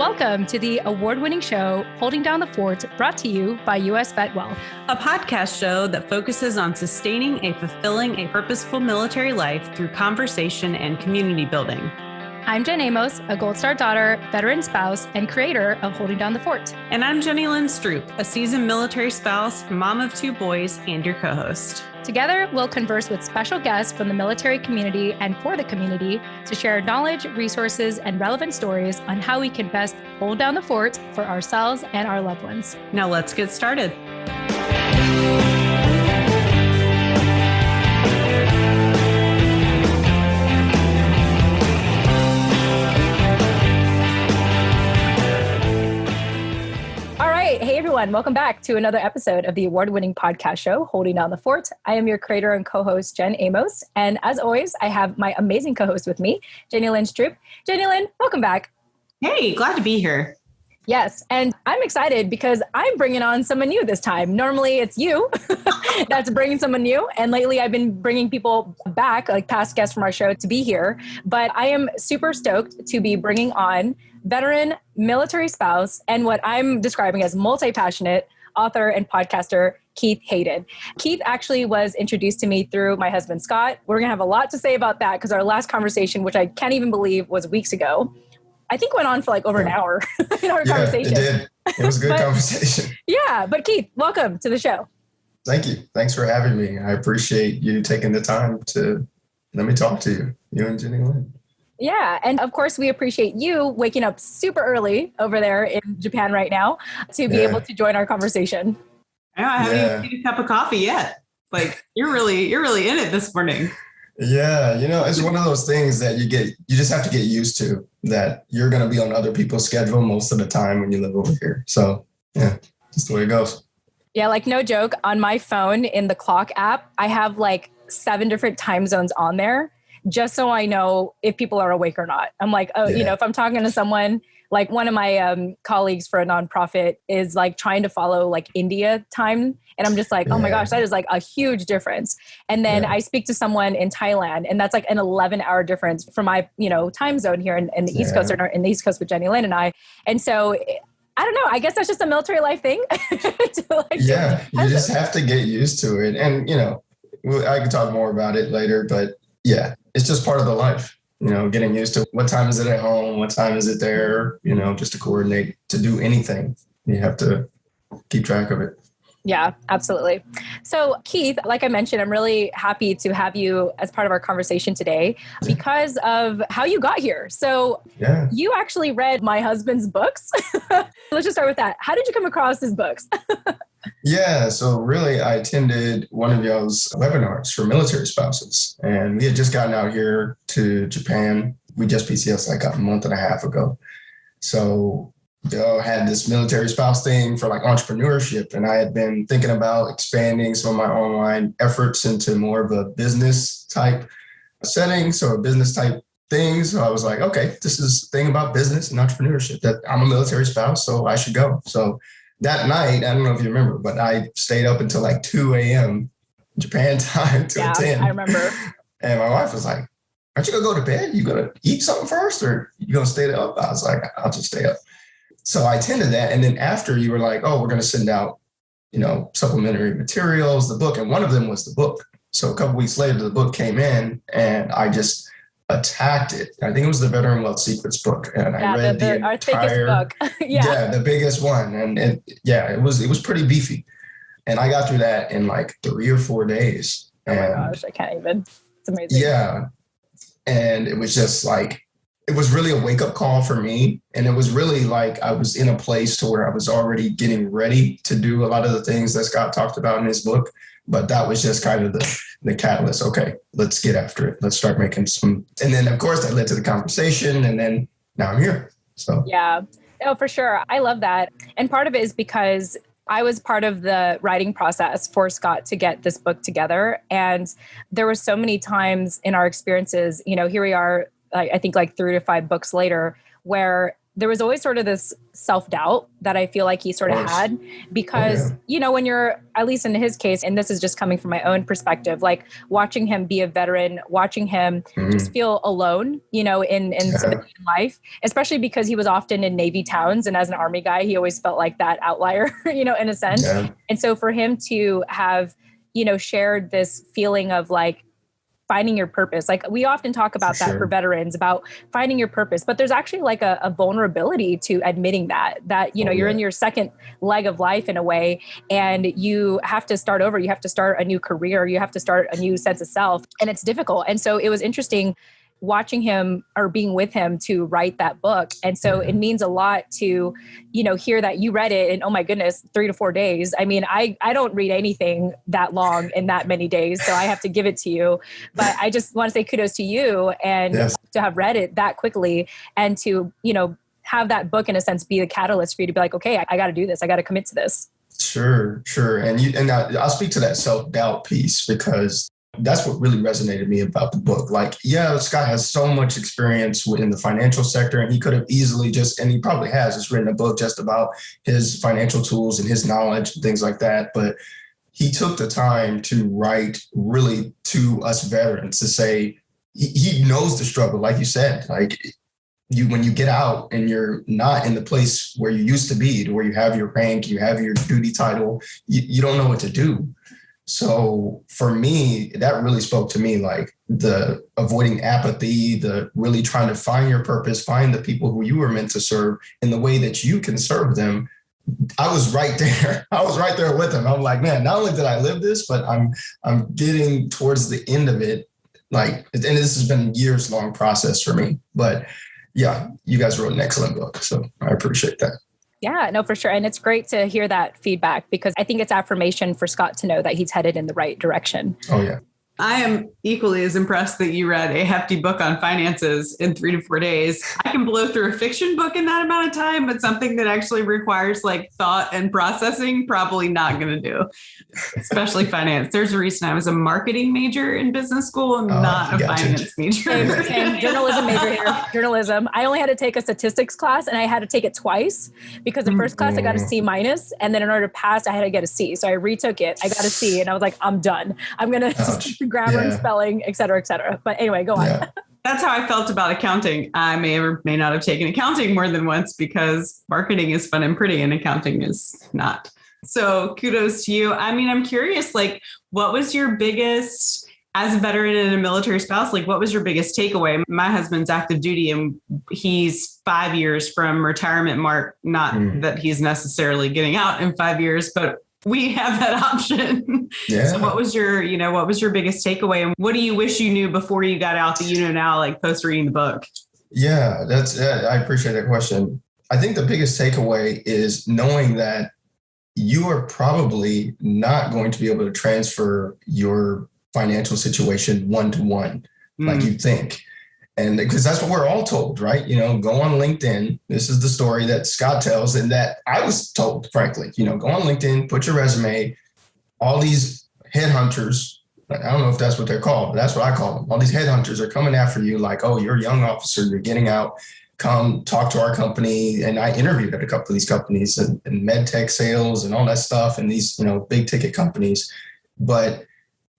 Welcome to the award-winning show, Holding Down the Fort, brought to you by US Vet Wealth, a podcast show that focuses on sustaining a fulfilling, purposeful military life through conversation and community building. I'm Jen Amos, a Gold Star daughter, veteran spouse, and creator of Holding Down the Fort. And I'm Jenny Lynn Stroop, a seasoned military spouse, mom of 2 boys, and your co-host. Together, we'll converse with special guests from the military community and for the community to share knowledge, resources, and relevant stories on how we can best hold down the fort for ourselves and our loved ones. Now let's get started. Hey everyone, welcome back to another episode of the award-winning podcast show, Holding Down the Fort. I am your creator and co-host, Jen Amos. And as always, I have my amazing co-host with me, Jenny Lynn Stroop. Jenny Lynn, welcome back. Hey, glad to be here. Yes, and I'm excited because I'm bringing on someone new this time. Normally it's you that's bringing someone new. And lately I've been bringing people back, like past guests from our show, to be here. But I am super stoked to be bringing on veteran military spouse and what I'm describing as multi-passionate author and podcaster, Keith Hayden. Keith actually was introduced to me through my husband, Scott. We're going to have a lot to say about that because our last conversation, which I can't even believe was weeks ago, I think went on for like over an hour in our conversation. It did. It was a good conversation. Yeah. But Keith, welcome to the show. Thank you. Thanks for having me. I appreciate you taking the time to let me talk to you and Jenny Lynn. Yeah. And of course, we appreciate you waking up super early over there in Japan right now to be able to join our conversation. I haven't even seen a cup of coffee yet. Like you're really in it this morning. Yeah. It's one of those things that you just have to get used to, that you're going to be on other people's schedule most of the time when you live over here. So yeah, that's the way it goes. Yeah. Like no joke, on my phone in the clock app, I have like 7 different time zones on there, just so I know if people are awake or not. I'm like, if I'm talking to someone, like one of my colleagues for a nonprofit is like trying to follow like India time. And I'm just like, oh my gosh, that is like a huge difference. And then I speak to someone in Thailand and that's like an 11-hour difference from my, time zone here in the East Coast, or in the East Coast with Jenny Lynn and I. And so I don't know, I guess that's just a military life thing. You just have to get used to it. And, I can talk more about it later, but yeah, it's just part of the life, getting used to what time is it at home? What time is it there? Just to coordinate, to do anything, you have to keep track of it. Yeah, absolutely. So Keith, like I mentioned, I'm really happy to have you as part of our conversation today because of how you got here. So you actually read my husband's books. Let's just start with that. How did you come across his books? Yeah, so really I attended one of y'all's webinars for military spouses, and we had just gotten out here to Japan. We just PCS like a month and a half ago. So y'all had this military spouse thing for like entrepreneurship, and I had been thinking about expanding some of my online efforts into more of a business type setting, so a business type thing. So I was like, okay, this is the thing about business and entrepreneurship, that I'm a military spouse, so I should go. So that night, I don't know if you remember, but I stayed up until like 2 a.m. Japan time to attend. I remember. And my wife was like, aren't you going to go to bed? You going to eat something first, or you going to stay up? I was like, I'll just stay up. So I attended that. And then after, you were like, oh, we're going to send out, supplementary materials, the book. And one of them was the book. So a couple weeks later, the book came in and I just attacked it. I think it was the Veteran Wealth Secrets book. And I read the entire, thickest book. The biggest one. And it was pretty beefy. And I got through that in like 3 or 4 days. Oh my gosh, I can't even. It's amazing. Yeah. And it was just like, it was really a wake-up call for me. And it was really like I was in a place to where I was already getting ready to do a lot of the things that Scott talked about in his book. But that was just kind of the catalyst. Okay, let's get after it. Let's start making some. And then, of course, that led to the conversation. And then now I'm here. So yeah, oh, for sure. I love that. And part of it is because I was part of the writing process for Scott to get this book together. And there were so many times in our experiences, here we are, I think like 3 to 5 books later, where there was always sort of this self-doubt that I feel like he sort of had because, when you're, at least in his case, and this is just coming from my own perspective, like watching him be a veteran, watching him just feel alone, in civilian life, especially because he was often in Navy towns. And as an Army guy, he always felt like that outlier, in a sense. Yeah. And so for him to have, shared this feeling of like, finding your purpose. Like we often talk about that for veterans, about finding your purpose, but there's actually like a vulnerability to admitting that you're in your second leg of life in a way, and you have to start over. You have to start a new career. You have to start a new sense of self, and it's difficult. And so it was interesting watching him or being with him to write that book. And so it means a lot to, hear that you read it in, oh my goodness, 3 to 4 days. I mean, I don't read anything that long in that many days. So I have to give it to you, but I just want to say kudos to you and to have read it that quickly and to, have that book in a sense, be the catalyst for you to be like, okay, I got to do this. I got to commit to this. Sure. And I'll speak to that self-doubt piece because that's what really resonated with me about the book. Like, Scott has so much experience within the financial sector, and he could have easily and he probably has just written a book just about his financial tools and his knowledge and things like that. But he took the time to write really to us veterans to say, he knows the struggle. Like you said, like when you get out and you're not in the place where you used to be, to where you have your rank, you have your duty title, you don't know what to do. So for me, that really spoke to me, like the avoiding apathy, the really trying to find your purpose, find the people who you were meant to serve in the way that you can serve them. I was right there. I was right there with him. I'm like, man, not only did I live this, but I'm getting towards the end of it. Like, and this has been a years long process for me, but yeah, you guys wrote an excellent book. So I appreciate that. Yeah, no, for sure. And it's great to hear that feedback because I think it's affirmation for Scott to know that he's headed in the right direction. Oh, yeah. I am equally as impressed that you read a hefty book on finances in 3 to 4 days. I can blow through a fiction book in that amount of time, but something that actually requires like thought and processing, probably not going to do, especially finance. There's a reason I was a marketing major in business school and not a finance major. Same journalism major here. Journalism. I only had to take a statistics class and I had to take it twice because the first class I got a C-, and then in order to pass, I had to get a C. So I retook it. I got a C and I was like, I'm done. I'm going to grammar and spelling, et cetera, et cetera. But anyway, go on. That's how I felt about accounting. I may or may not have taken accounting more than once because marketing is fun and pretty and accounting is not. So kudos to you. I mean, I'm curious, like, what was your biggest, as a veteran and a military spouse, like, what was your biggest takeaway? My husband's active duty and he's 5 years from retirement mark. Not that he's necessarily getting out in 5 years, but we have that option. Yeah. So what was your biggest takeaway? And what do you wish you knew before you got out that you know now, like post reading the book? Yeah, I appreciate that question. I think the biggest takeaway is knowing that you are probably not going to be able to transfer your financial situation one-to-one like you think. And because that's what we're all told, right? Go on LinkedIn. This is the story that Scott tells and that I was told, frankly, go on LinkedIn, put your resume, all these headhunters. I don't know if that's what they're called, but that's what I call them. All these headhunters are coming after you like, oh, you're a young officer, you're getting out, come talk to our company. And I interviewed at a couple of these companies and med tech sales and all that stuff and these, big ticket companies. But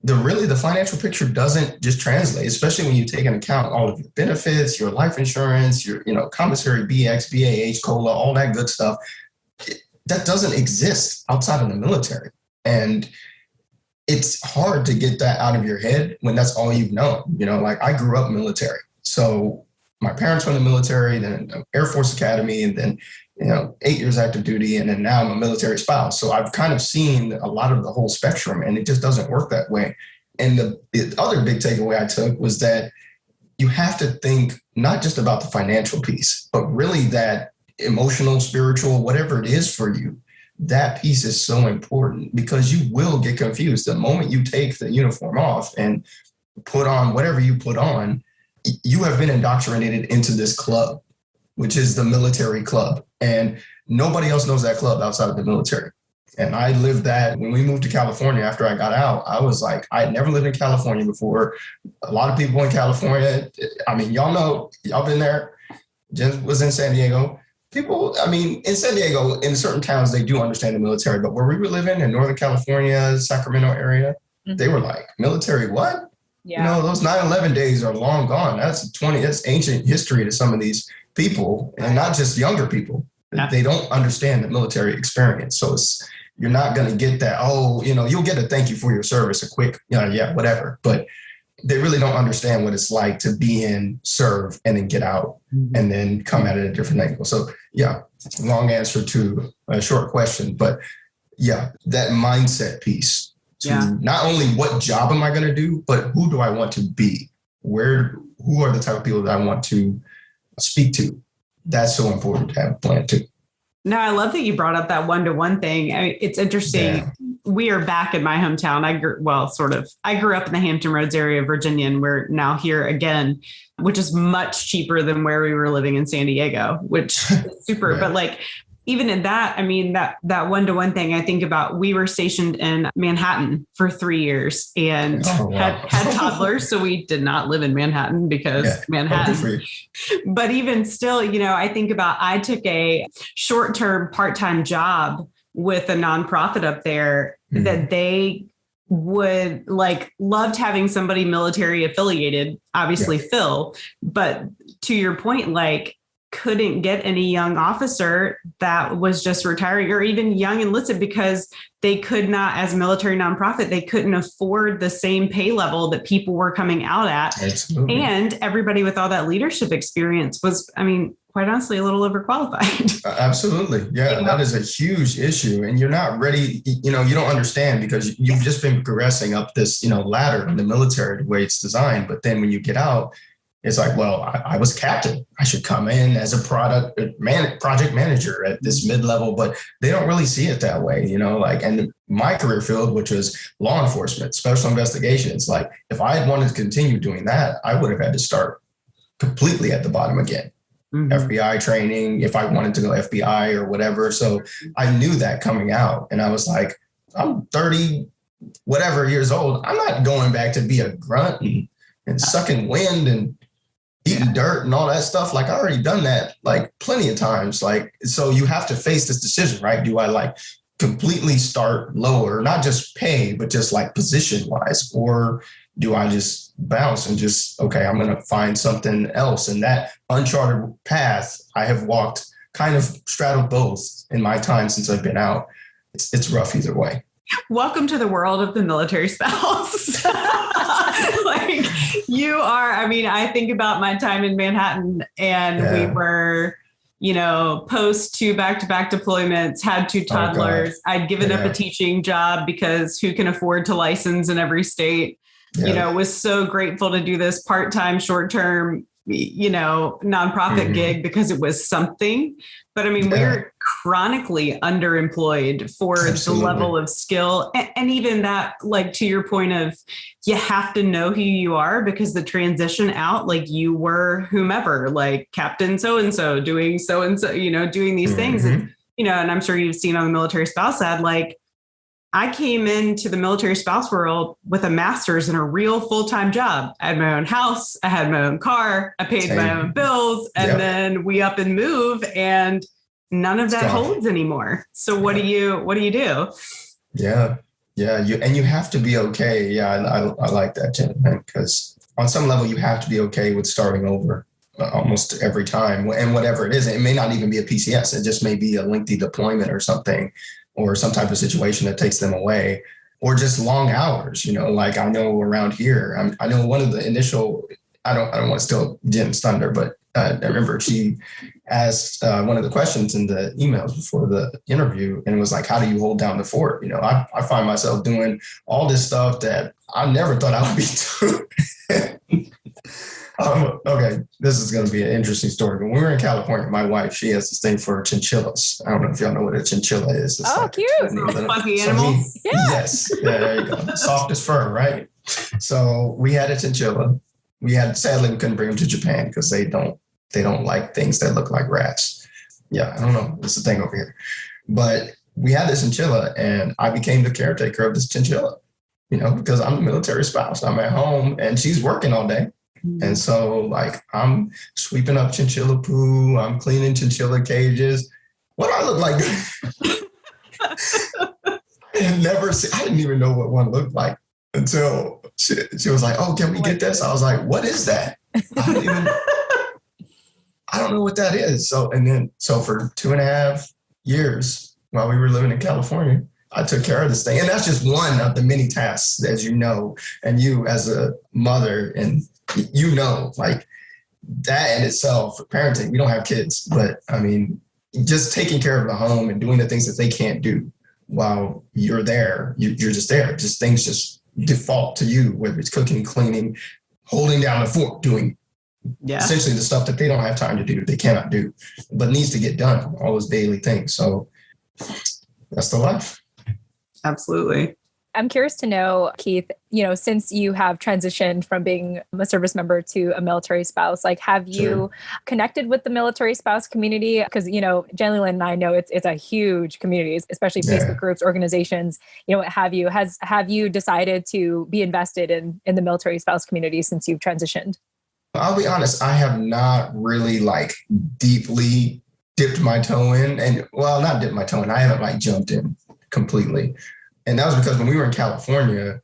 the financial picture doesn't just translate, especially when you take into account all of your benefits, your life insurance, your, commissary BX, BAH, COLA, all that good stuff. That doesn't exist outside of the military. And it's hard to get that out of your head when that's all you've known. Like I grew up military. So my parents were in the military, then Air Force Academy, and then 8 years active duty, and then now I'm a military spouse. So I've kind of seen a lot of the whole spectrum, and it just doesn't work that way. And the other big takeaway I took was that you have to think not just about the financial piece, but really that emotional, spiritual, whatever it is for you, that piece is so important because you will get confused. The moment you take the uniform off and put on whatever you put on, you have been indoctrinated into this club, which is the military club. And nobody else knows that club outside of the military. And I lived that when we moved to California after I got out. I was like, I had never lived in California before. A lot of people in California, I mean, y'all know, y'all been there. Jen was in San Diego. People, I mean, in San Diego, in certain towns, they do understand the military, but where we were living in Northern California, Sacramento area, they were like, military, what? Yeah. You know, those 9/11 days are long gone. That's ancient history to some of these people, and not just younger people. Yeah. They don't understand the military experience. So you're not going to get that, you'll get a thank you for your service, a quick, whatever. But they really don't understand what it's like to be in, serve, and then get out and then come at it at a different angle. So yeah, long answer to a short question, but yeah, that mindset piece to not only what job am I going to do, but who do I want to be? Who are the type of people that I want to speak to? That's so important to have a plan too. No, I love that you brought up that one-to-one thing. I mean, it's interesting. Yeah. We are back in my hometown. I grew up in the Hampton Roads area of Virginia, and we're now here again, which is much cheaper than where we were living in San Diego, which is super. Right. But like, even in that, I mean, that one-to-one thing, I think about, we were stationed in Manhattan for 3 years and had toddlers. So we did not live in Manhattan because Manhattan. But even still, I think about, I took a short-term part-time job with a nonprofit up there that they would loved having somebody military affiliated, obviously Phil, but to your point, couldn't get any young officer that was just retiring or even young enlisted because they could not, as a military nonprofit, they couldn't afford the same pay level that people were coming out at. Absolutely. And everybody with all that leadership experience was, quite honestly, a little overqualified. Absolutely. Yeah, that is a huge issue. And you're not ready, you don't understand because you've just been progressing up this, ladder in the military, the way it's designed. But then when you get out, it's like, well, I was captain. I should come in as a project manager at this mid-level, but they don't really see it that way, and my career field, which was law enforcement, special investigations, if I had wanted to continue doing that, I would have had to start completely at the bottom again. FBI training, if I wanted to go FBI or whatever. So I knew that coming out, and I was like, I'm 30 whatever years old. I'm not going back to be a grunt and sucking wind and eating dirt and all that stuff. I already done that plenty of times. So you have to face this decision, right? Do I completely start lower, not just pay, but just position wise, or do I just bounce and I'm going to find something else? And that uncharted path I have walked, kind of straddled both in my time since I've been out. It's rough either way. Welcome to the world of the military spouse. You are, I think about my time in Manhattan, and we were, post 2 back-to-back deployments, had 2 toddlers. I'd given up a teaching job because who can afford to license in every state? Was so grateful to do this part-time, short-term, nonprofit gig because it was something. But we're chronically underemployed for the level of skill. And even that, to your point of, you have to know who you are, because the transition out, you were whomever, Captain so-and-so doing so-and-so, doing these things. And, and I'm sure you've seen on the military spouse side, I came into the military spouse world with a master's and a real full-time job. I had my own house. I had my own car. I paid my own bills. And then we up and move, and none of that holds anymore. So what do you do? Yeah. You have to be okay. Yeah. I like that, Jen, because on some level you have to be okay with starting over almost every time. And whatever it is, it may not even be a PCS. It just may be a lengthy deployment or something, or some type of situation that takes them away, or just long hours, I know around here, I know one of the initial, I don't want to steal Jen's thunder, but I remember she asked one of the questions in the emails before the interview, and it was how do you hold down the fort? I find myself doing all this stuff that I never thought I would be doing. Okay, this is going to be an interesting story. When we were in California, my wife, she has this thing for chinchillas. I don't know if y'all know what a chinchilla is. It's cute. Fuzzy animals. Yes. Yeah, there you go. Softest fur, right? So we had a chinchilla. Sadly, we couldn't bring them to Japan because they don't like things that look like rats. Yeah, I don't know. It's the thing over here. But we had this chinchilla, and I became the caretaker of this chinchilla, because I'm a military spouse. I'm at home, and she's working all day. And so like I'm sweeping up chinchilla poo, I'm cleaning chinchilla cages. What do I look like? I didn't even know what one looked like until she was like, oh, can we get this? I was like, what is that? I don't know what that is. So for 2.5 years while we were living in California, I took care of this thing. And that's just one of the many tasks, as you know, and you as a mother, and you know, like that in itself, parenting, we don't have kids, but I mean, just taking care of the home and doing the things that they can't do while you're there, you're just there. Just things just default to you, whether it's cooking, cleaning, holding down the fort, doing essentially the stuff that they don't have time to do, they cannot do, but needs to get done, all those daily things. So that's the life. Absolutely. I'm curious to know, Keith, since you have transitioned from being a service member to a military spouse, like, have you connected with the military spouse community? Because, Jenny Lynn and I know it's a huge community, especially Facebook groups, organizations, what have you. Have you decided to be invested in the military spouse community since you've transitioned? I'll be honest, I have not really like deeply dipped my toe in, and not dipped my toe in. I haven't like jumped in completely. And that was because when we were in California,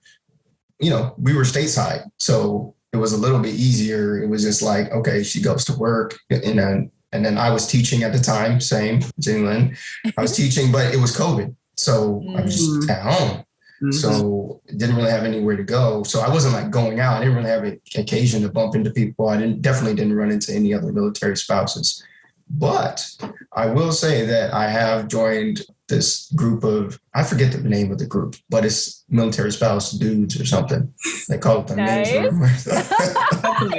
we were stateside. So it was a little bit easier. It was just like, okay, she goes to work. And then I was teaching at the time, same, Jenny Lynn. I was teaching, but it was COVID. So I was just at home. Mm-hmm. So didn't really have anywhere to go. So I wasn't like going out. I didn't really have an occasion to bump into people. I definitely didn't run into any other military spouses. But I will say that I have joined this group of, I forget the name of the group, but it's military spouse dudes or something. They call it the men's room.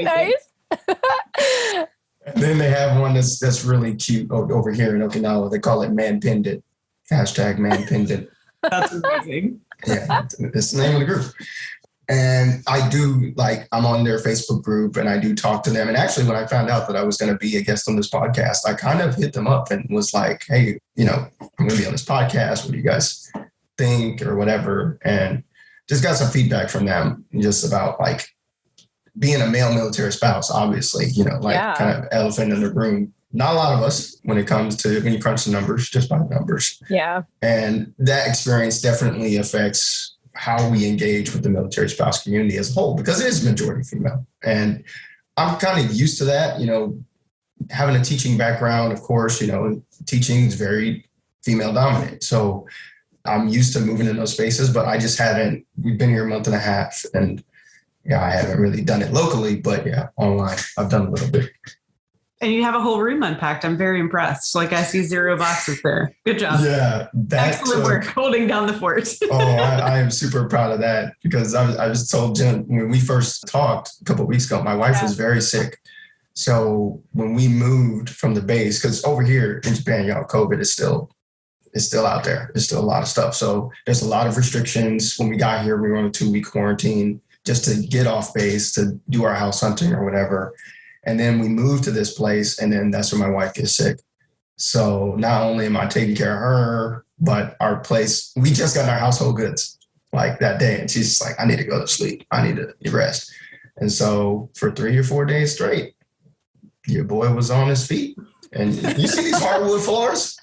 Nice. And then they have one that's really cute over here in Okinawa. They call it Man Pendant. #Man Pendant. That's amazing. Yeah, it's the name of the group. And I'm on their Facebook group and I do talk to them. And actually, when I found out that I was going to be a guest on this podcast, I kind of hit them up and was like, hey, I'm going to be on this podcast. What do you guys think or whatever? And just got some feedback from them just about like being a male military spouse, obviously, kind of elephant in the room. Not a lot of us when it comes to when you crunch the numbers, just by numbers. Yeah. And that experience definitely affects how we engage with the military spouse community as a whole, because it is majority female. And I'm kind of used to that, having a teaching background, of course, teaching is very female dominant. So I'm used to moving in those spaces, but I just we've been here a month and a half and I haven't really done it locally, but online, I've done a little bit. And you have a whole room unpacked. I'm very impressed. Like I see 0 boxes there. Good job. Yeah. Excellent work holding down the fort. I am super proud of that because I was told Jen, when we first talked a couple of weeks ago, my wife was very sick. So when we moved from the base, because over here in Japan, COVID is still out there. There's still a lot of stuff. So there's a lot of restrictions. When we got here, we were on a 2-week quarantine just to get off base, to do our house hunting or whatever. And then we moved to this place, and then that's when my wife gets sick. So not only am I taking care of her, but our place, we just got our household goods like that day. And she's just like, I need to go to sleep. I need to rest. And so for 3 or 4 days straight, your boy was on his feet. And you see these hardwood floors?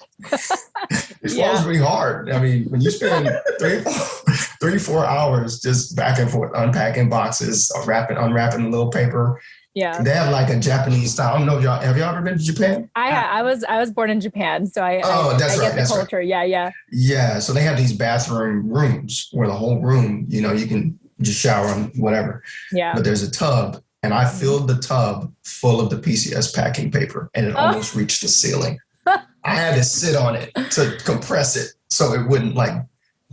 These floors are pretty hard. I mean, when you spend 3-4 hours just back and forth, unpacking boxes, unwrapping a little paper. Yeah. They have like a Japanese style. I don't know if have y'all ever been to Japan? I was born in Japan, so I get the culture. Right. Yeah. Yeah. So they have these bathroom rooms where the whole room, you can just shower on whatever. Yeah. But there's a tub, and I filled the tub full of the PCS packing paper, and it almost reached the ceiling. I had to sit on it to compress it so it wouldn't like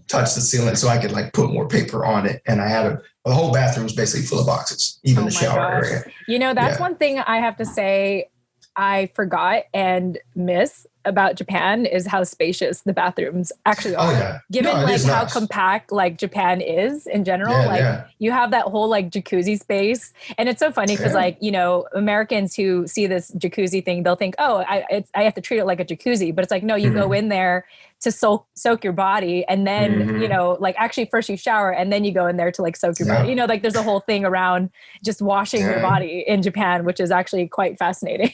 touch the ceiling, so I could like put more paper on it. And I had the whole bathroom was basically full of boxes, even the shower area. That's one thing I have to say I forgot and miss about Japan is how spacious the bathrooms actually are. Oh yeah. Given No, it like is how nice. compact like Japan is in general, Yeah, like yeah. you have that whole like jacuzzi space. And it's so funny because Yeah. like, you know, Americans who see this jacuzzi thing, they'll think, oh, I have to treat it like a jacuzzi. But it's like, no, you go in there to soak your body. And then, you know, like actually first you shower and then you go in there to like soak your body. You know, like there's a whole thing around just washing your body in Japan, which is actually quite fascinating.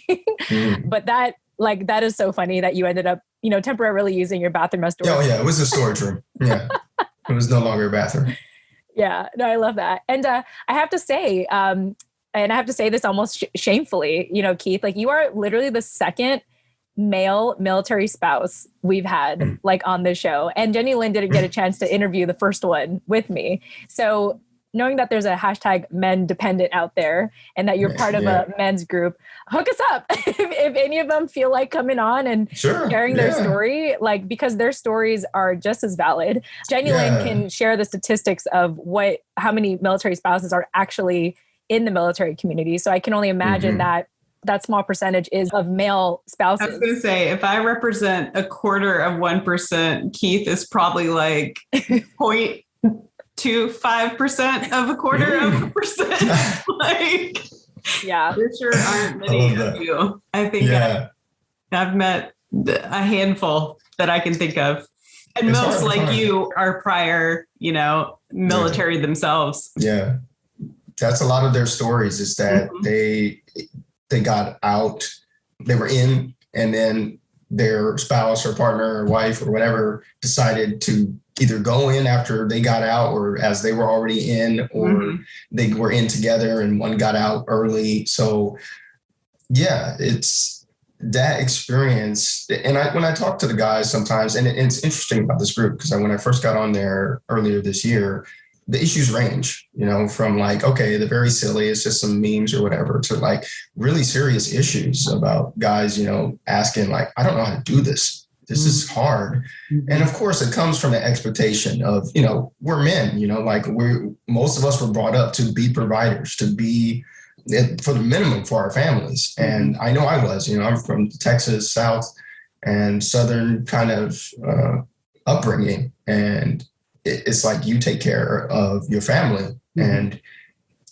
But that is so funny that you ended up, you know, temporarily using your bathroom as storage. Oh yeah, it was a storage room. Yeah, it was no longer a bathroom. Yeah, no, I love that. And I have to say, and I have to say this almost shamefully, you know, Keith, like you are literally the second male military spouse we've had like on this show. And Jenny Lynn didn't get a chance to interview the first one with me. So knowing that there's a hashtag men dependent out there and that you're part of a men's group, hook us up if any of them feel like coming on and sharing their story, like, because their stories are just as valid. Jenny Lynn can share the statistics of how many military spouses are actually in the military community. So I can only imagine that small percentage is of male spouses. I was going to say, if I represent 0.25%, Keith is probably like 0.25% of 0.25%. Like, yeah, there sure aren't many of you. I think I've met a handful that I can think of. And it's most like you are prior, you know, military themselves. Yeah. That's a lot of their stories is that they got out, they were in, and then their spouse or partner or wife or whatever decided to either go in after they got out or as they were already in, or they were in together and one got out early. So yeah, it's that experience. And when I talk to the guys sometimes, and it's interesting about this group, because when I first got on there earlier this year, the issues range, you know, from like, okay, the very silly, it's just some memes or whatever, to like really serious issues about guys, you know, asking like, I don't know how to do this. This is hard. And of course it comes from the expectation of, you know, we're men, you know, like most of us were brought up to be providers, to be for the minimum for our families. And I know I was, you know, I'm from Texas, South and Southern kind of upbringing. And it's like you take care of your family. And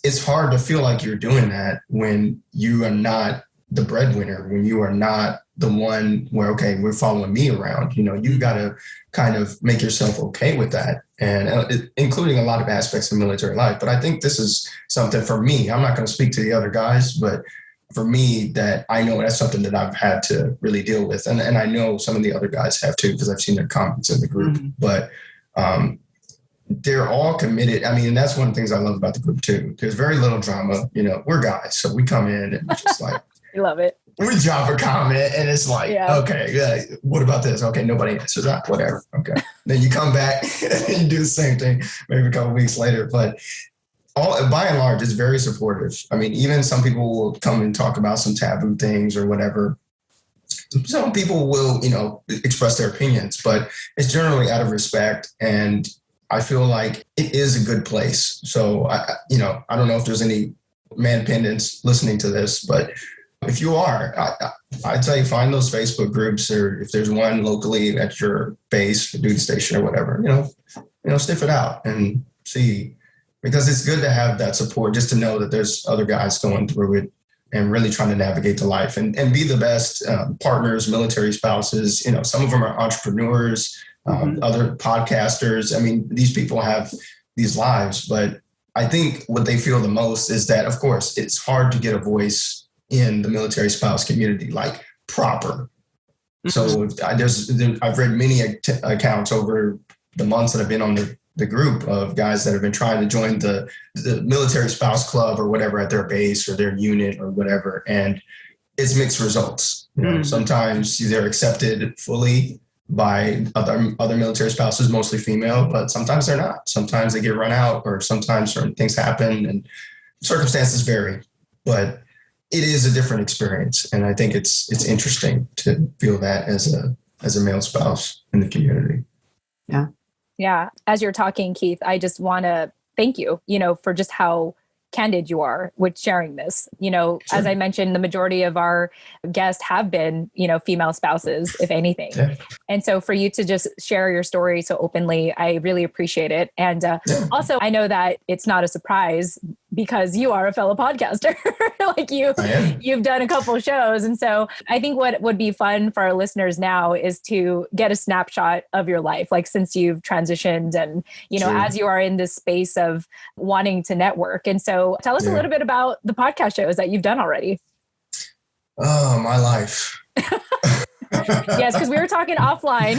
it's hard to feel like you're doing that when you are not the breadwinner, when you are not the one where, okay, we're following me around. You know, you've got to kind of make yourself okay with that, and including a lot of aspects of military life. But I think this is something for me. I'm not going to speak to the other guys, but for me, that I know that's something that I've had to really deal with. And I know some of the other guys have too, because I've seen their comments in the group. But they're all committed. I mean, and that's one of the things I love about the group too. There's very little drama. You know, we're guys, so we come in and just like, I love it. We drop a comment and it's like, okay, what about this? Okay, nobody answers that, whatever. Okay. Then you come back and you do the same thing maybe a couple of weeks later. But by and large, it's very supportive. I mean, even some people will come and talk about some taboo things or whatever. Some people will, you know, express their opinions, but it's generally out of respect. And I feel like it is a good place. So, I don't know if there's any man pendants listening to this, but if you are, I'd say find those Facebook groups, or if there's one locally at your base, duty station or whatever, you know, sniff it out and see, because it's good to have that support, just to know that there's other guys going through it and really trying to navigate the life and be the best partners, military spouses. You know, some of them are entrepreneurs, other podcasters. I mean, these people have these lives, but I think what they feel the most is that, of course, it's hard to get a voice in the military spouse community, like proper. So I've read many accounts over the months that I've been on the group of guys that have been trying to join the military spouse club or whatever at their base or their unit or whatever. And it's mixed results. You know, sometimes they're accepted fully by other military spouses, mostly female, but sometimes they're not. Sometimes they get run out, or sometimes certain things happen and circumstances vary. But it is a different experience. And I think it's interesting to feel that as a male spouse in the community. Yeah. As you're talking, Keith, I just want to thank you, you know, for just how candid you are with sharing this. As I mentioned, the majority of our guests have been, female spouses, if anything. Yeah. And so for you to just share your story so openly, I really appreciate it. And also, I know that it's not a surprise because you are a fellow podcaster. Like you've done a couple of shows. And so I think what would be fun for our listeners now is to get a snapshot of your life, like since you've transitioned and, as you are in this space of wanting to network. And so tell us a little bit about the podcast shows that you've done already. Oh, my life. Yes, because we were talking offline,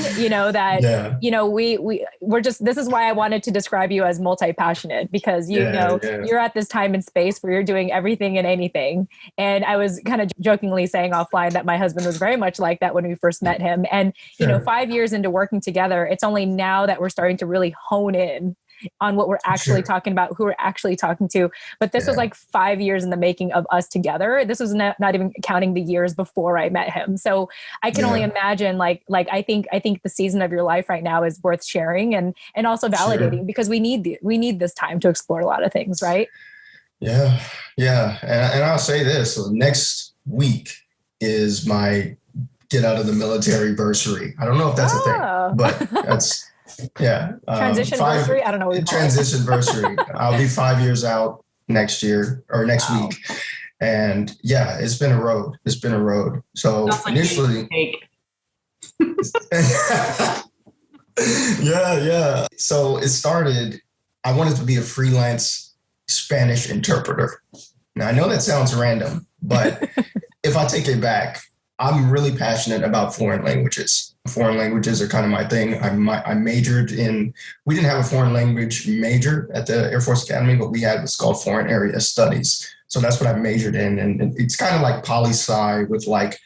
we're just, this is why I wanted to describe you as multi-passionate, because you're at this time and space where you're doing everything and anything. And I was kind of jokingly saying offline that my husband was very much like that when we first met him. And, 5 years into working together, it's only now that we're starting to really hone in on what we're actually talking about, who we're actually talking to. But this was like 5 years in the making of us together. This was not even counting the years before I met him. So I can only imagine like I think the season of your life right now is worth sharing and also validating because we need this time to explore a lot of things, right? Yeah. Yeah. And I'll say this, so next week is my get out of the military versary. I don't know if that's a thing, but that's, transition versary. I don't know what transition versary. I'll be 5 years out next year or next week. And it's been a road. So initially, So it started, I wanted to be a freelance Spanish interpreter. Now I know that sounds random, but if I take it back, I'm really passionate about foreign languages. Foreign languages are kind of my thing. I majored in, we didn't have a foreign language major at the Air Force Academy. What we had was called Foreign Area Studies. So that's what I majored in. And it's kind of like poli-sci with like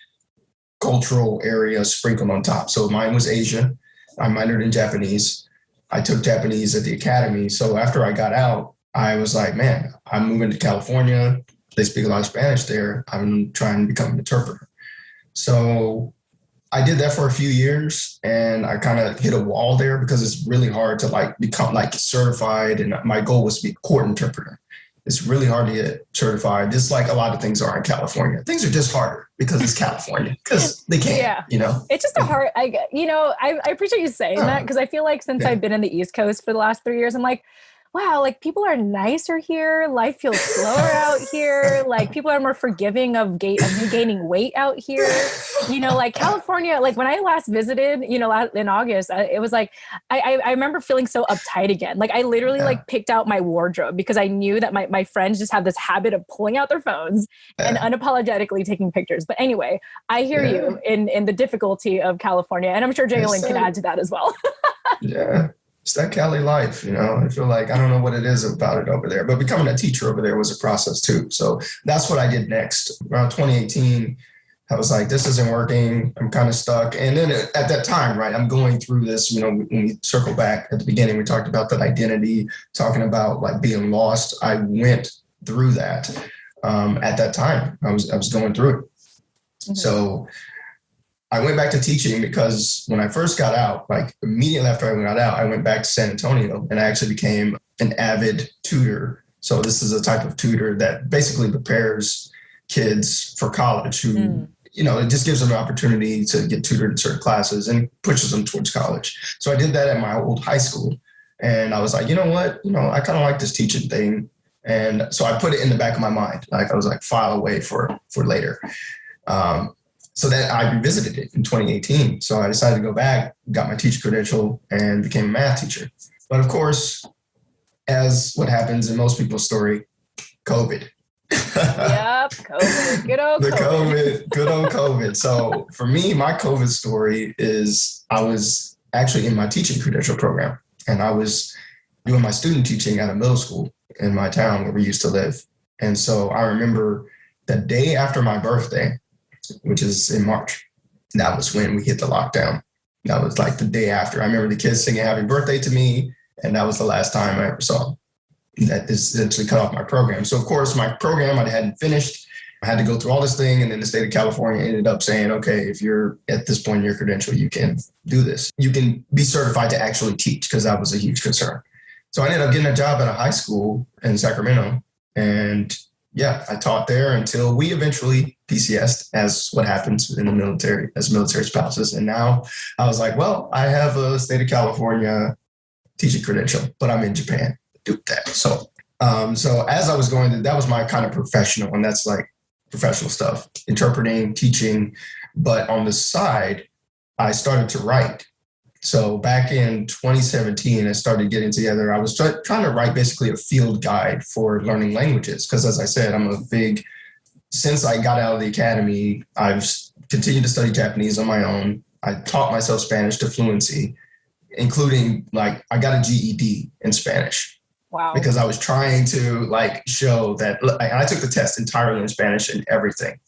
cultural area sprinkled on top. So mine was Asia. I minored in Japanese. I took Japanese at the academy. So after I got out, I was like, man, I'm moving to California. They speak a lot of Spanish there. I'm trying to become an interpreter. So I did that for a few years and I kind of hit a wall there because it's really hard to like become like certified. And my goal was to be a court interpreter. It's really hard to get certified. Just like a lot of things are in California. Things are just harder because it's California because they can't, It's just a hard, I appreciate you saying that because I feel like since I've been in the East Coast for the last 3 years, I'm like, wow, like people are nicer here. Life feels slower out here. Like people are more forgiving of you gaining weight out here. Like California, like when I last visited, in August, it was like, I remember feeling so uptight again. Like I literally like picked out my wardrobe because I knew that my friends just have this habit of pulling out their phones and unapologetically taking pictures. But anyway, I hear you in the difficulty of California. And I'm sure Jalen can add to that as well. It's that Cali life, I feel like, I don't know what it is about it over there, but becoming a teacher over there was a process too. So that's what I did next. Around 2018, I was like, this isn't working. I'm kind of stuck. And then at that time, right, I'm going through this, when we circle back at the beginning, we talked about that identity, talking about like being lost. I went through that at that time. I was going through it. Mm-hmm. So I went back to teaching because when I first got out, like immediately after I got out, I went back to San Antonio and I actually became an avid tutor. So this is a type of tutor that basically prepares kids for college who, it just gives them an opportunity to get tutored in certain classes and pushes them towards college. So I did that at my old high school. And I was like, you know what, I kind of like this teaching thing. And so I put it in the back of my mind. Like I was like, file away for later. So then I revisited it in 2018. So I decided to go back, got my teacher credential, and became a math teacher. But of course, as what happens in most people's story, COVID. Yep, COVID. Good old COVID. Good old COVID. So for me, my COVID story is I was actually in my teaching credential program, and I was doing my student teaching at a middle school in my town where we used to live. And so I remember the day after my birthday, which is in March. That was when we hit the lockdown. That was like the day after. I remember the kids singing happy birthday to me. And that was the last time I ever saw them. That essentially cut off my program. So of course my program I hadn't finished. I had to go through all this thing. And then the state of California ended up saying, okay, if you're at this point in your credential, you can do this. You can be certified to actually teach because that was a huge concern. So I ended up getting a job at a high school in Sacramento And yeah, I taught there until we eventually PCS'd, as what happens in the military as military spouses. And now I was like, well, I have a state of California teaching credential, but I'm in Japan to do that. So as I was going to, that was my kind of professional, and that's like professional stuff, interpreting, teaching. But on the side, I started to write. So back in 2017, I started getting together. I was trying to write basically a field guide for learning languages. Because as I said, since I got out of the academy, I've continued to study Japanese on my own. I taught myself Spanish to fluency, including I got a GED in Spanish. Wow. Because I was trying to show that, I took the test entirely in Spanish and everything.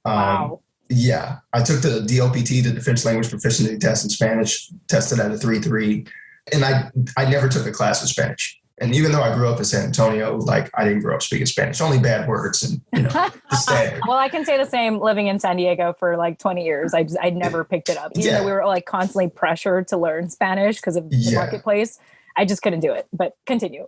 Wow. Yeah, I took the DLPT, the Defense Language Proficiency Test in Spanish, tested at a 3.3, and I never took a class in Spanish. And even though I grew up in San Antonio, I didn't grow up speaking Spanish, only bad words and the standard. Well, I can say the same. Living in San Diego for 20 years, I never picked it up, even though we were constantly pressured to learn Spanish because of the marketplace. I just couldn't do it, but continue.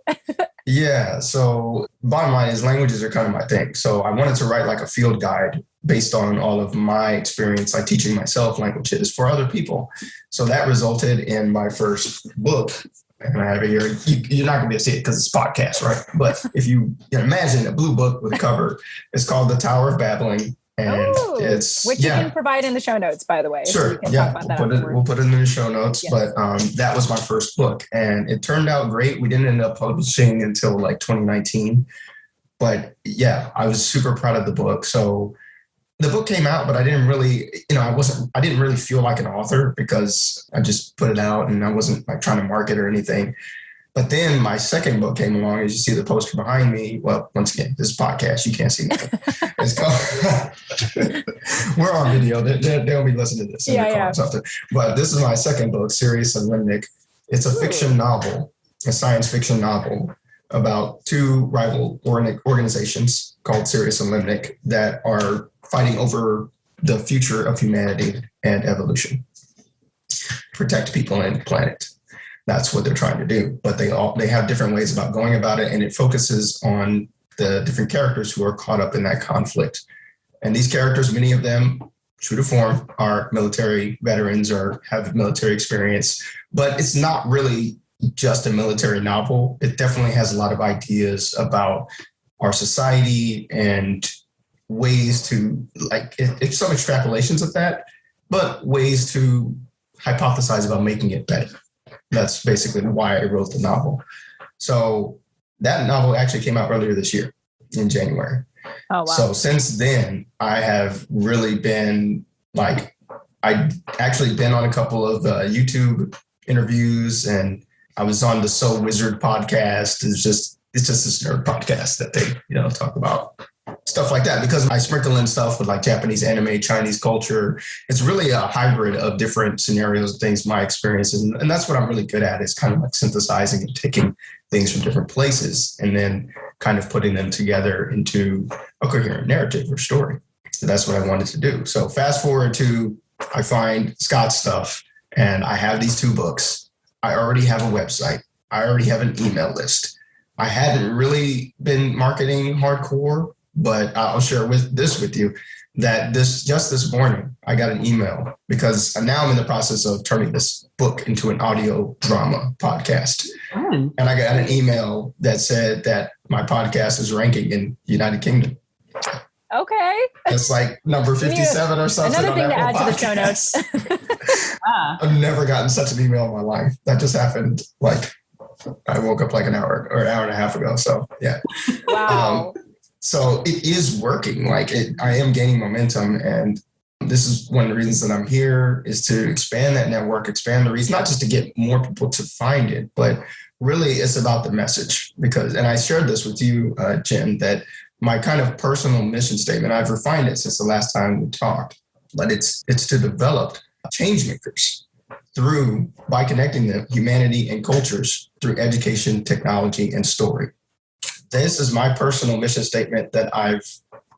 Yeah. So bottom line is languages are kind of my thing. So I wanted to write a field guide based on all of my experience, teaching myself languages for other people. So that resulted in my first book. And I have it here. You're not going to be able to see it because it's a podcast, right? But if you can imagine a blue book with a cover, it's called The Tower of Babbling. And which you can provide in the show notes, by the way. Sure. So we'll put it in the show notes. Yes. But that was my first book, and it turned out great. We didn't end up publishing until 2019. But yeah, I was super proud of the book. So the book came out, but I didn't really, I didn't really feel like an author because I just put it out and I wasn't trying to market or anything. But then my second book came along. As you see the poster behind me, well, once again, this podcast, you can't see me. It's called, we're on video. They'll be listening to this in their car or something. But this is my second book, Sirius and Limnick. It's a fiction novel, a science fiction novel about two rival organizations called Sirius and Limnick that are fighting over the future of humanity and evolution, protect people and the planet. That's what they're trying to do, but they have different ways about going about it, and it focuses on the different characters who are caught up in that conflict. And these characters, many of them, true to form, are military veterans or have military experience, but it's not really just a military novel. It definitely has a lot of ideas about our society and ways to it's some extrapolations of that, but ways to hypothesize about making it better. That's basically why I wrote the novel. So that novel actually came out earlier this year in January. Oh, wow. So since then, I have really been I've actually been on a couple of YouTube interviews, and I was on the So Wizard podcast. It's just this nerd podcast that they, talk about stuff like that, because I sprinkle in stuff with Japanese anime, Chinese culture. It's really a hybrid of different scenarios, things, my experiences. And that's what I'm really good at, is kind of synthesizing and taking things from different places and then kind of putting them together into a coherent narrative or story. So that's what I wanted to do. So fast forward to, I find Scott's stuff and I have these two books. I already have a website. I already have an email list. I hadn't really been marketing hardcore, but I'll share this with you that just this morning, I got an email because now I'm in the process of turning this book into an audio drama podcast. And I got an email that said that my podcast is ranking in the United Kingdom. Okay. It's number 57 or something. Another thing to add to the show notes. I've never gotten such an email in my life. That just happened. I woke up an hour or an hour and a half ago. So yeah. Wow. So it is working. I am gaining momentum, and this is one of the reasons that I'm here, is to expand that network, expand the reach, not just to get more people to find it, but really it's about the message. And I shared this with you, Jen, that my kind of personal mission statement, I've refined it since the last time we talked, but it's to develop change makers by connecting the humanity and cultures through education, technology, and story. This is my personal mission statement that I've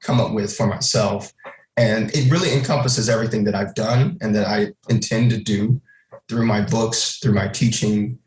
come up with for myself. And it really encompasses everything that I've done and that I intend to do through my books, through my teaching,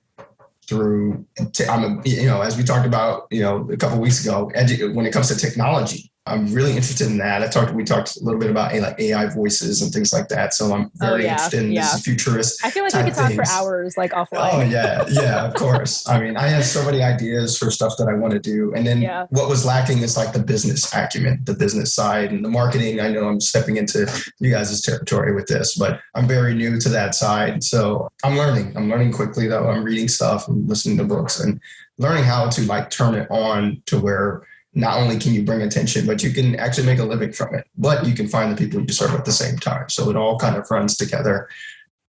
through, as we talked about, a couple of weeks ago, when it comes to technology, I'm really interested in that. We talked a little bit about like AI voices and things like that. So I'm very interested in this futurist. I feel like we could talk for hours, like offline. Oh yeah, of course. I mean, I have so many ideas for stuff that I want to do. And then what was lacking is like the business acumen, the business side and the marketing. I know I'm stepping into you guys' territory with this, but I'm very new to that side. So I'm learning quickly though. I'm reading stuff and listening to books and learning how to like turn it on to where not only can you bring attention, but you can actually make a living from it, but you can find the people you serve at the same time. So it all kind of runs together.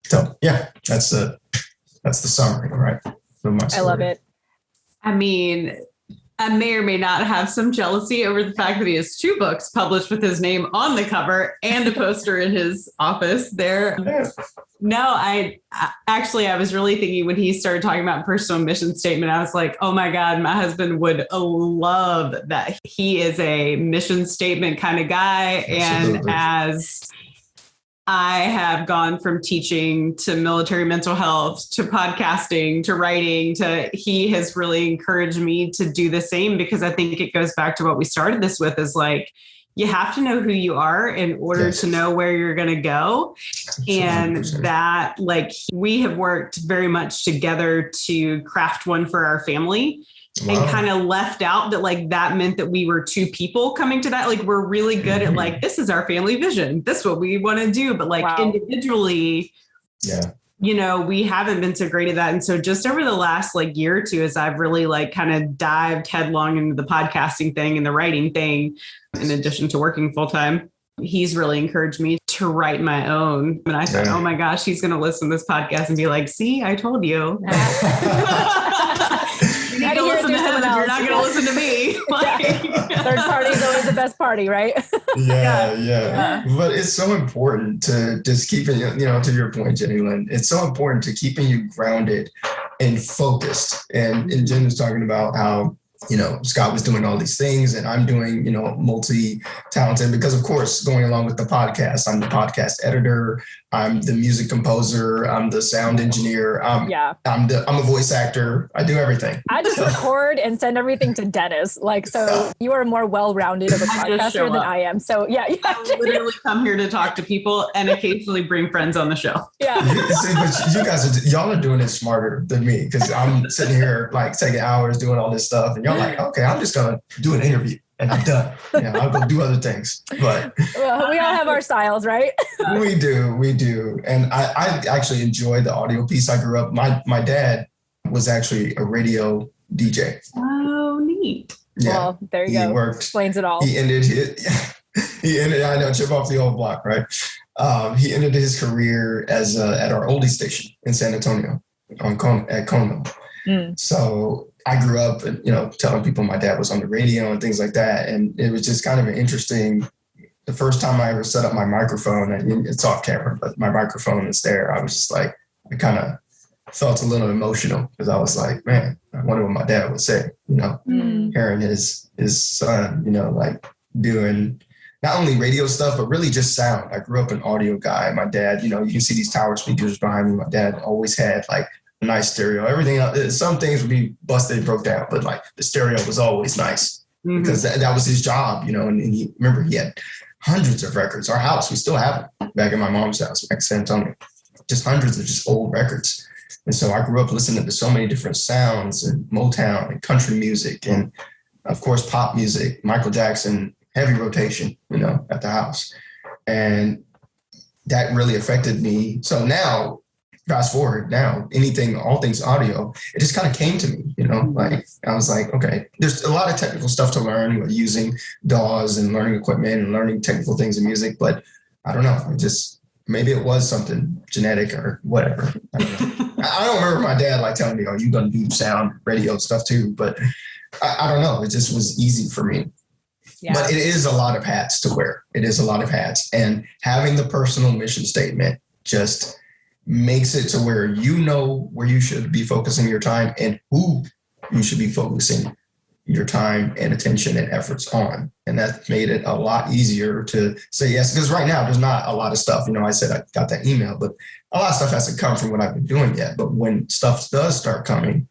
So yeah, that's the summary, right? I love it. I mean, I may or may not have some jealousy over the fact that he has 2 books published with his name on the cover and a poster in his office there. No, I was really thinking when he started talking about personal mission statement, I was like, oh my God, my husband would love that. He is a mission statement kind of guy. Absolutely. And as I have gone from teaching to military mental health, to podcasting, to writing, he has really encouraged me to do the same, because I think it goes back to what we started this with, is like, you have to know who you are in order to know where you're going to go. And 100%. That, like, we have worked very much together to craft one for our family. Wow. And kind of left out that, like, that meant that we were 2 people coming to that. Like, we're really good at like, this is our family vision. This is what we want to do. But like individually, we haven't been so great at that. And so just over the last like year or 2, as I've really like kind of dived headlong into the podcasting thing and the writing thing, in addition to working full time, he's really encouraged me to write my own. And I thought, oh my gosh, he's going to listen to this podcast and be like, see, I told you. You need to listen to him if you're not going to listen to me. Third party is always the best party, right? Yeah. But it's so important to just keeping, to your point, Jenny Lynn, it's so important to keeping you grounded and focused. And Jen was talking about how, Scott was doing all these things and I'm doing, multi-talented, because of course, going along with the podcast, I'm the podcast editor, I'm the music composer, I'm the sound engineer, I'm a voice actor. I do everything. I just record and send everything to Dennis. Like, so you are more well-rounded of a podcaster than I am. So I literally come here to talk to people and occasionally bring friends on the show. Yeah. But you guys y'all are doing it smarter than me, because I'm sitting here like taking hours doing all this stuff and y'all like, okay, I'm just going to do an interview. And I'm done. I'll go do other things. But we all have our styles, right? We do. And I actually enjoy the audio piece. I grew up, my dad was actually a radio DJ. Oh, neat. Yeah. Well, there you go. Worked. Explains it all. He ended, I know, chip off the old block, right? He ended his career as at our oldie station in San Antonio at Conemaugh. So I grew up, telling people my dad was on the radio and things like that. And it was just kind of an interesting, the first time I ever set up my microphone, and it's off camera, but my microphone is there. I was just like, I kind of felt a little emotional, because I was like, man, I wonder what my dad would say, hearing his son, like doing not only radio stuff, but really just sound. I grew up an audio guy. My dad, you can see these tower speakers behind me. My dad always had like a nice stereo. Everything else, some things would be busted, broke down, but like the stereo was always nice, because that was his job, and he had hundreds of records. Our house, we still have it back in my mom's house back in San Antonio, just hundreds of just old records. And so I grew up listening to so many different sounds, and Motown and country music, and of course, pop music, Michael Jackson, heavy rotation, at the house. And that really affected me. So now, fast forward now, all things audio, it just kind of came to me, like I was like, okay, there's a lot of technical stuff to learn with using DAWs and learning equipment and learning technical things in music, but I don't know, maybe it was something genetic or whatever. I don't remember my dad like telling me, oh, you're going to do sound radio stuff too, but I don't know. It just was easy for me. Yeah. But it is a lot of hats to wear. It is a lot of hats, and having the personal mission statement just makes it to where where you should be focusing your time and who you should be focusing your time and attention and efforts on. And that made it a lot easier to say yes, because right now there's not a lot of stuff. I said I got that email, but a lot of stuff hasn't come from what I've been doing yet. But when stuff does start coming,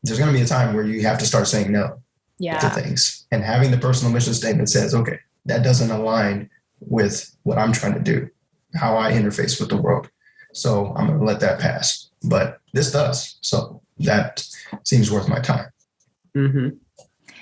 there's going to be a time where you have to start saying no to things. And having the personal mission statement says, okay, that doesn't align with what I'm trying to do, how I interface with the world. So I'm going to let that pass. But this does. So that seems worth my time. Mm-hmm.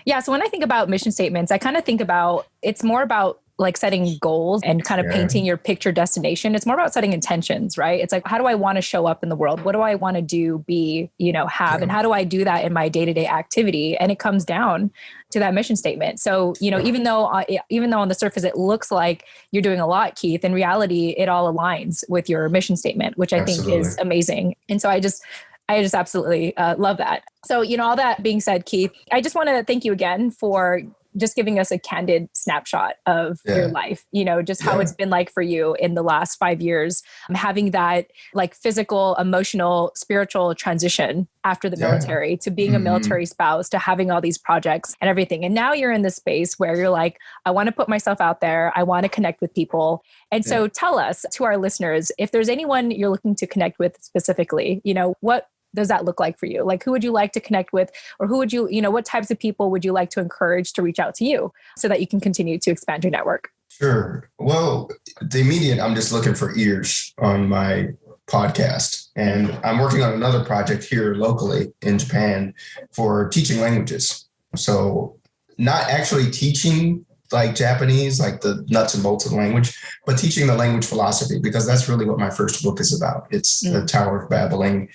Yeah. So when I think about mission statements, I kind of think about, it's more about like setting goals and kind of painting your picture destination. It's more about setting intentions, right? It's like, how do I want to show up in the world? What do I want to do, be, have, and how do I do that in my day-to-day activity? And it comes down to that mission statement. So, even though on the surface, it looks like you're doing a lot, Keith, in reality, it all aligns with your mission statement, which I think is amazing. And so I just absolutely love that. So, all that being said, Keith, I just want to thank you again for just giving us a candid snapshot of your life, just how it's been like for you in the last 5 years, having that like physical, emotional, spiritual transition after the military to being a military spouse, to having all these projects and everything. And now you're in this space where you're like, I want to put myself out there. I want to connect with people. And so tell us, to our listeners, if there's anyone you're looking to connect with specifically, what does that look like for you? Like, who would you like to connect with, or who would you, what types of people would you like to encourage to reach out to you so that you can continue to expand your network? Sure. Well, the immediate, I'm just looking for ears on my podcast. And I'm working on another project here locally in Japan for teaching languages. So not actually teaching like Japanese, like the nuts and bolts of the language, but teaching the language philosophy, because that's really what my first book is about. It's the Tower of Babbling.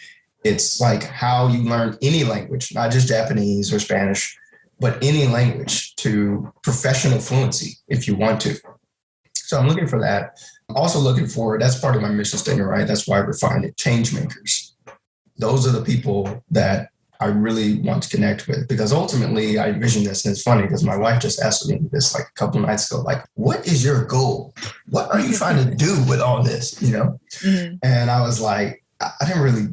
It's like how you learn any language, not just Japanese or Spanish, but any language to professional fluency if you want to. So I'm looking for that. I'm also looking for, that's part of my mission statement, right? That's why we're finding change makers. Those are the people that I really want to connect with, because ultimately I envision this, and it's funny because my wife just asked me this like a couple of nights ago, like, what is your goal? What are you trying to do with all this, And I was like, I didn't really,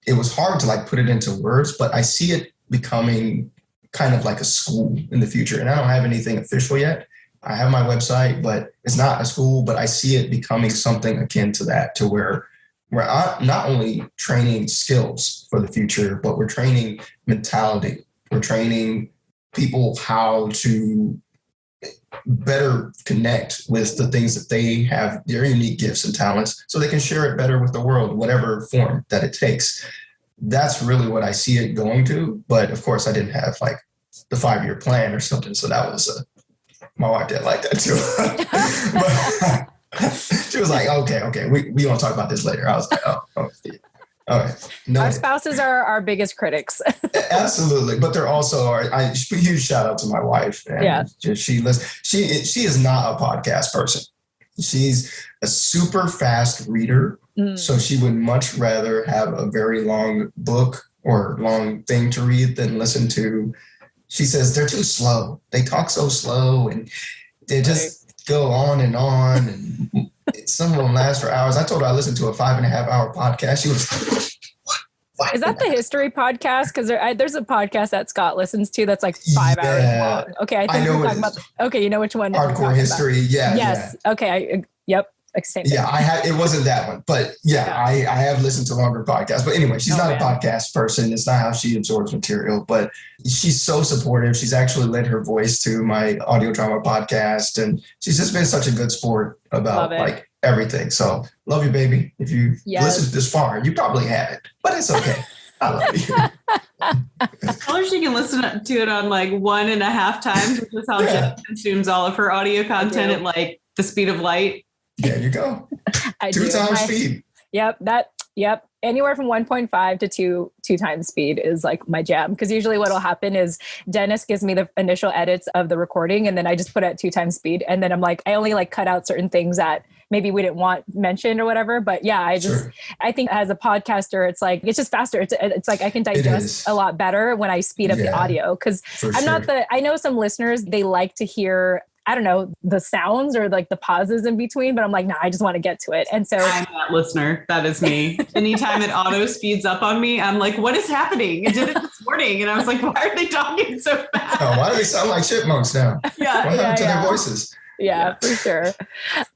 it was hard to like put it into words, but I see it becoming kind of like a school in the future. And I don't have anything official yet. I have my website, but it's not a school, but I see it becoming something akin to that, to where we're not only training skills for the future, but we're training mentality. We're training people how to better connect with the things that they have, their unique gifts and talents, so they can share it better with the world, whatever form that it takes. That's really what I see it going to. But of course, I didn't have like the 5-year plan or something. So that was my wife didn't like that too. But she was like, okay, we want to talk about this later. I was like, oh yeah. All right. No, our spouses are our biggest critics. Absolutely. But they're also, a huge shout out to my wife. And she is not a podcast person. She's a super fast reader. So she would much rather have a very long book or long thing to read than listen to. She says they're too slow. They talk so slow and they just go on. And some of them last for hours. I told her I listened to a 5.5-hour podcast. She was like, what? Is that the history podcast? Because there's a podcast that Scott listens to that's like 5 hours long. Okay, I think we're talking about. Okay, you know which one? Hardcore history. Yeah. Yes. Yeah. Okay. Yep. Same thing. Yeah, it wasn't that one, but I have listened to longer podcasts. But anyway, she's not a podcast person. It's not how she absorbs material, but she's so supportive. She's actually lent her voice to my audio drama podcast, and she's just been such a good sport about like everything. So love you, baby. If you listened this far, you probably haven't, but it's okay. I love you. Tell her she can listen to it on like 1.5 times, which is how Jen consumes all of her audio content at like the speed of light. There you go. 2 times speed. Yep. Anywhere from 1.5 to 2 times speed is like my jam. Because usually what will happen is Dennis gives me the initial edits of the recording, and then I just put it at 2 times speed. And then I'm like, I only like cut out certain things that maybe we didn't want mentioned or whatever. But yeah, I think as a podcaster, it's like, it's just faster. It's like I can digest a lot better when I speed up the audio. Because I know some listeners, they like to hear, I don't know, the sounds or like the pauses in between, but I'm like, nah, I just want to get to it. And so I'm that listener. That is me. Anytime it auto speeds up on me, I'm like, what is happening? It did it this morning. And I was like, why are they talking so fast? Oh, why do they sound like chipmunks now? What happened to their voices? Yeah, for sure.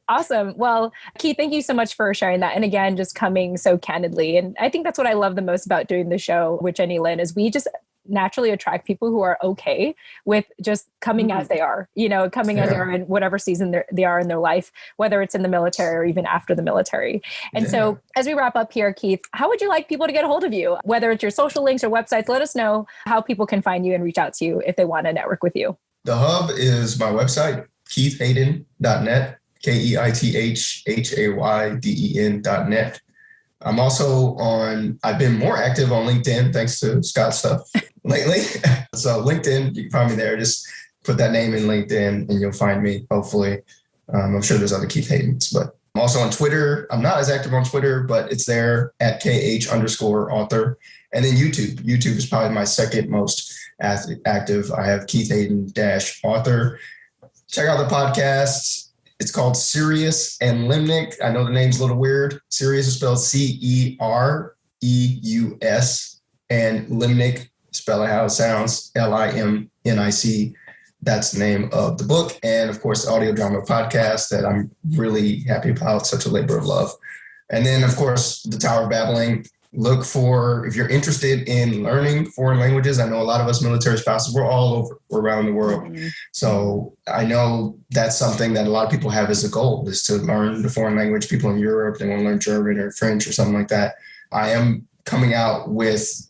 Awesome. Well, Keith, thank you so much for sharing that. And again, just coming so candidly. And I think that's what I love the most about doing the show with Jenny Lynn is we just naturally attract people who are okay with just coming as they are, coming as they are in whatever season they are in their life, whether it's in the military or even after the military. And so as we wrap up here, Keith, how would you like people to get a hold of you? Whether it's your social links or websites, let us know how people can find you and reach out to you if they want to network with you. The hub is my website, keithhayden.net, KeithHayden.net. I'm also I've been more active on LinkedIn thanks to Scott's stuff lately. So LinkedIn, you can find me there. Just put that name in LinkedIn and you'll find me, hopefully. I'm sure there's other Keith Haydens, but I'm also on Twitter. I'm not as active on Twitter, but it's there at KH_author. And then YouTube. YouTube is probably my second most active. I have Keith Hayden-author. Check out the podcast. It's called Serious and Limnic. I know the name's a little weird. Serious is spelled Cereus, and Limnic, spell it how it sounds, Limnic. That's the name of the book. And of course, the audio drama podcast that I'm really happy about, such a labor of love. And then, of course, the Tower of Babbling. Look for, if you're interested in learning foreign languages, I know a lot of us military spouses, we're all over around the world. So I know that's something that a lot of people have as a goal, is to learn the foreign language. People in Europe, they want to learn German or French or something like that. I am coming out with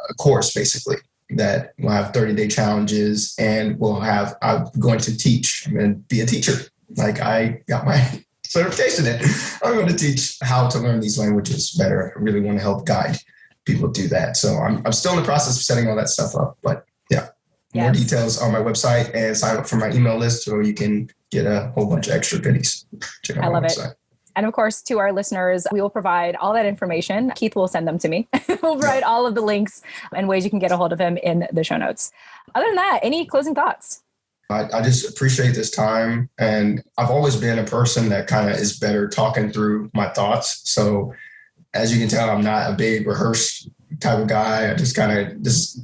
a course basically that will have 30-day challenges, and I'm going to teach. I'm going to be a teacher. Like, I got my certification in. I'm going to teach how to learn these languages better. I really want to help guide people do that. So I'm still in the process of setting all that stuff up. But more details on my website, and sign up for my email list so you can get a whole bunch of extra goodies. Check out my website. And of course, to our listeners, we will provide all that information. Keith will send them to me. We'll provide all of the links and ways you can get a hold of him in the show notes. Other than that, any closing thoughts? I just appreciate this time. And I've always been a person that kind of is better talking through my thoughts. So as you can tell, I'm not a big rehearsed type of guy. I just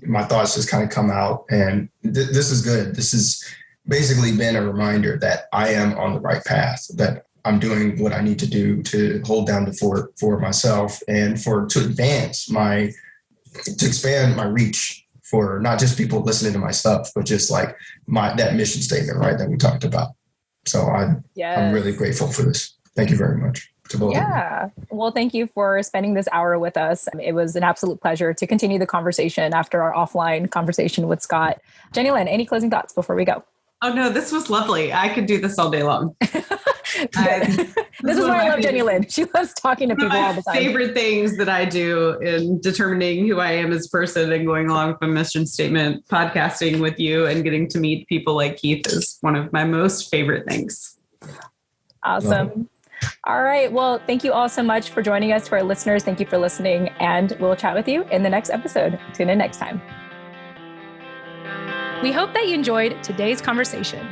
my thoughts just kind of come out. And this is good. This has basically been a reminder that I am on the right path, that I'm doing what I need to do to hold down the fort for myself and to expand my reach for not just people listening to my stuff, but just like that mission statement, right, that we talked about. So I'm really grateful for this. Thank you very much to both of you. Well, thank you for spending this hour with us. It was an absolute pleasure to continue the conversation after our offline conversation with Scott. Jenny Lynn, any closing thoughts before we go? Oh, no, this was lovely. I could do this all day long. This is why I love Jenny Lynn. She loves talking to people all the time. Favorite things that I do in determining who I am as a person and going along with my mission statement, podcasting with you and getting to meet people like Keith is one of my most favorite things. Awesome. All right. Well, thank you all so much for joining us. To our listeners, thank you for listening, and we'll chat with you in the next episode. Tune in next time. We hope that you enjoyed today's conversation.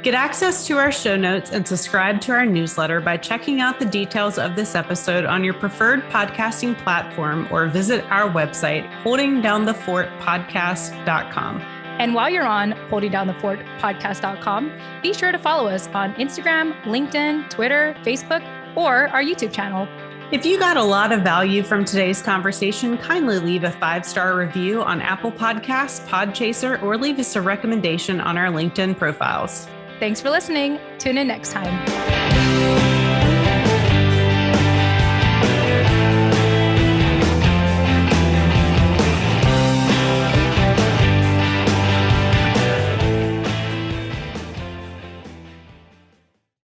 Get access to our show notes and subscribe to our newsletter by checking out the details of this episode on your preferred podcasting platform, or visit our website, holdingdownthefortpodcast.com. And while you're on holdingdownthefortpodcast.com, be sure to follow us on Instagram, LinkedIn, Twitter, Facebook, or our YouTube channel. If you got a lot of value from today's conversation, kindly leave a 5-star review on Apple Podcasts, Podchaser, or leave us a recommendation on our LinkedIn profiles. Thanks for listening. Tune in next time.